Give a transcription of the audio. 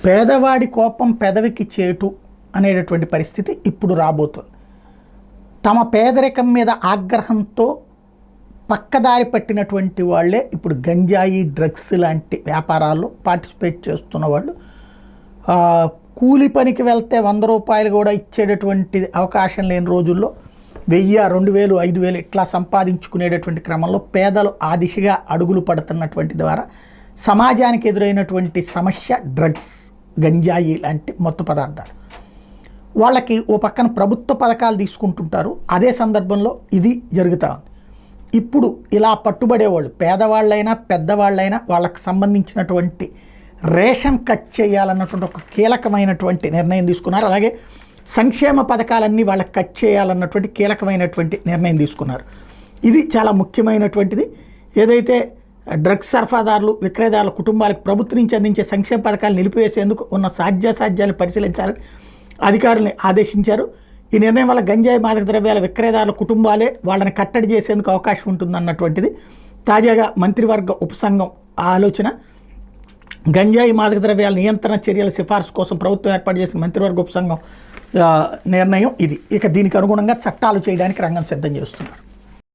పేదవాడి కోపం పెదవికి చేటు అనేటటువంటి పరిస్థితి ఇప్పుడు రాబోతుంది. తమ పేదరికం మీద ఆగ్రహంతో పక్కదారి పట్టినటువంటి వాళ్ళే ఇప్పుడు గంజాయి, డ్రగ్స్ లాంటి వ్యాపారాల్లో పార్టిసిపేట్ చేస్తున్న వాళ్ళు. కూలి పనికి వెళ్తే 100 రూపాయలు కూడా ఇచ్చేటటువంటి అవకాశం లేని రోజుల్లో 1000, 2000, 5000 ఇట్లా సంపాదించుకునేటటువంటి క్రమంలో పేదలు ఆ దిశగా అడుగులు పడుతున్నటువంటి ద్వారా సమాజానికి ఎదురైనటువంటి సమస్య డ్రగ్స్, గంజాయి లాంటి మత్తు పదార్థాలు. వాళ్ళకి ఓ పక్కన ప్రభుత్వ పథకాలు తీసుకుంటుంటారు, అదే సందర్భంలో ఇది జరుగుతూ ఉంది. ఇప్పుడు ఇలా పట్టుబడేవాళ్ళు పేదవాళ్ళైనా పెద్దవాళ్ళైనా వాళ్ళకి సంబంధించినటువంటి రేషన్ కట్ చేయాలన్నటువంటి ఒక కీలకమైనటువంటి నిర్ణయం తీసుకున్నారు. అలాగే సంక్షేమ పథకాలన్నీ వాళ్ళకి కట్ చేయాలన్నటువంటి కీలకమైనటువంటి నిర్ణయం తీసుకున్నారు. ఇది చాలా ముఖ్యమైనటువంటిది. ఏదైతే డ్రగ్స్ సరఫరాదారులు, విక్రయదారుల కుటుంబాలకు ప్రభుత్వం నుంచి అందించే సంక్షేమ పథకాలు నిలిపివేసేందుకు ఉన్న సాధ్యాసాధ్యాలు పరిశీలించాలని అధికారులను ఆదేశించారు. ఈ నిర్ణయం వల్ల గంజాయి, మాదక ద్రవ్యాల విక్రయదారుల కుటుంబాలే వాళ్ళని కట్టడి చేసేందుకు అవకాశం ఉంటుందన్నటువంటిది తాజాగా మంత్రివర్గ ఉపసంఘం ఆలోచన. గంజాయి, మాదక ద్రవ్యాల నియంత్రణ చర్యల సిఫార్సు కోసం ప్రభుత్వం ఏర్పాటు చేసిన మంత్రివర్గ ఉపసంఘం నిర్ణయం ఇది. ఇక దీనికి అనుగుణంగా చట్టాలు చేయడానికి రంగం సిద్ధం చేస్తున్నారు.